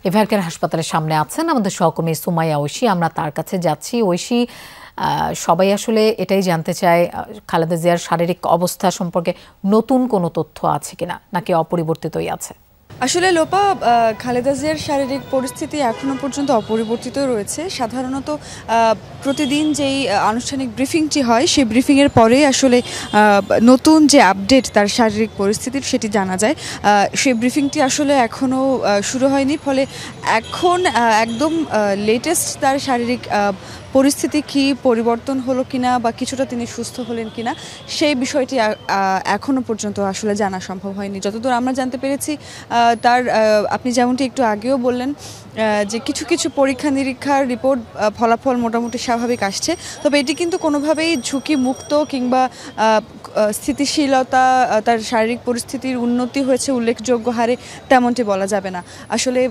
এভারকেয়ার হাসপাতালের সামনে আছেন আমাদের সহকর্মী সুমাইয়া ঐশী। আমরা তার কাছে যাচ্ছি। ঐশী, সবাই আসলে এটাই জানতে চায় খালেদা জিয়ার শারীরিক অবস্থা সম্পর্কে নতুন কোনো তথ্য আছে কিনা, নাকি অপরিবর্তিতই আছে? আসলে লোপা, খালেদা জিয়ার শারীরিক পরিস্থিতি এখনো পর্যন্ত অপরিবর্তিত রয়েছে। সাধারণত প্রতিদিন যেই আনুষ্ঠানিক ব্রিফিংটি হয় সেই ব্রিফিংয়ের পরে আসলে নতুন যে আপডেট তার শারীরিক পরিস্থিতির সেটি জানা যায়। সেই ব্রিফিংটি আসলে এখনও শুরু হয়নি, ফলে এখন একদম লেটেস্ট তার শারীরিক পরিস্থিতি কি পরিবর্তন হলো কিনা বা কিছুটা তিনি সুস্থ হলেন কিনা সেই বিষয়টি এখনও পর্যন্ত আসলে জানা সম্ভব হয়নি। যতদূর আমরা জানতে পেরেছি, তার আপনি যেমনটি একটু আগেও বললেন যে কিছু কিছু পরীক্ষা নিরীক্ষার রিপোর্ট ফলাফল মোটামুটি স্বাভাবিক আসছে, তবে এটি কিন্তু কোনোভাবেই ঝুঁকি মুক্ত কিংবা স্থিতিশীলতা, তার শারীরিক পরিস্থিতির উন্নতি হয়েছে উল্লেখযোগ্য হারে তেমনটি বলা যাবে না। আসলে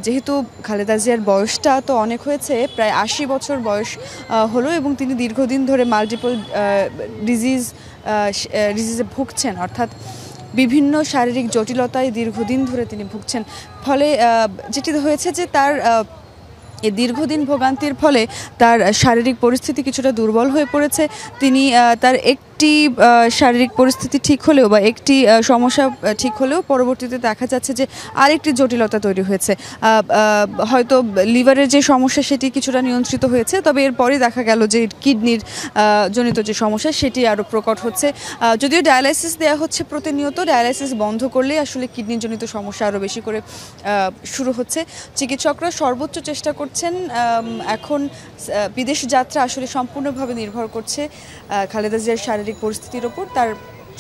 যেহেতু খালেদা জিয়ার বয়সটা তো অনেক হয়েছে, প্রায় ৮০ বছর বয়স হলো, এবং তিনি দীর্ঘদিন ধরে মাল্টিপল ডিজিজে ভুগছেন, অর্থাৎ বিভিন্ন শারীরিক জটিলতায় দীর্ঘদিন ধরে তিনি ভুগছেন। ফলে যেটি হয়েছে যে তার এই দীর্ঘদিন ভোগান্তির ফলে তার শারীরিক পরিস্থিতি কিছুটা দুর্বল হয়ে পড়েছে। তিনি তার একটি শারীরিক পরিস্থিতি ঠিক হলেও বা একটি সমস্যা ঠিক হলেও পরবর্তীতে দেখা যাচ্ছে যে আরেকটি জটিলতা তৈরি হয়েছে। হয়তো লিভারের যে সমস্যা সেটি কিছুটা নিয়ন্ত্রিত হয়েছে, তবে এরপরই দেখা গেল যে কিডনির জনিত যে সমস্যা সেটি আরও প্রকট হচ্ছে। যদিও ডায়ালাইসিস দেওয়া হচ্ছে প্রতিনিয়ত, ডায়ালাইসিস বন্ধ করলেই আসলে কিডনিজনিত সমস্যা আরও বেশি করে শুরু হচ্ছে। চিকিৎসকরা সর্বোচ্চ চেষ্টা করছেন। এখন বিদেশ যাত্রা আসলে সম্পূর্ণভাবে নির্ভর করছে খালেদা জিয়ার শারীরিক পরিস্থিতির ওপর। তার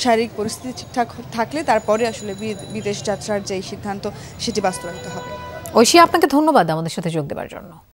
শারীরিক পরিস্থিতি ঠিকঠাক থাকলে তারপরে আসলে বিদেশ যাত্রার যে সিদ্ধান্ত সেটি বাস্তবায়িত হবে। ঐশী, আপনাকে ধন্যবাদ আমাদের সাথে যোগ দেওয়ার জন্য।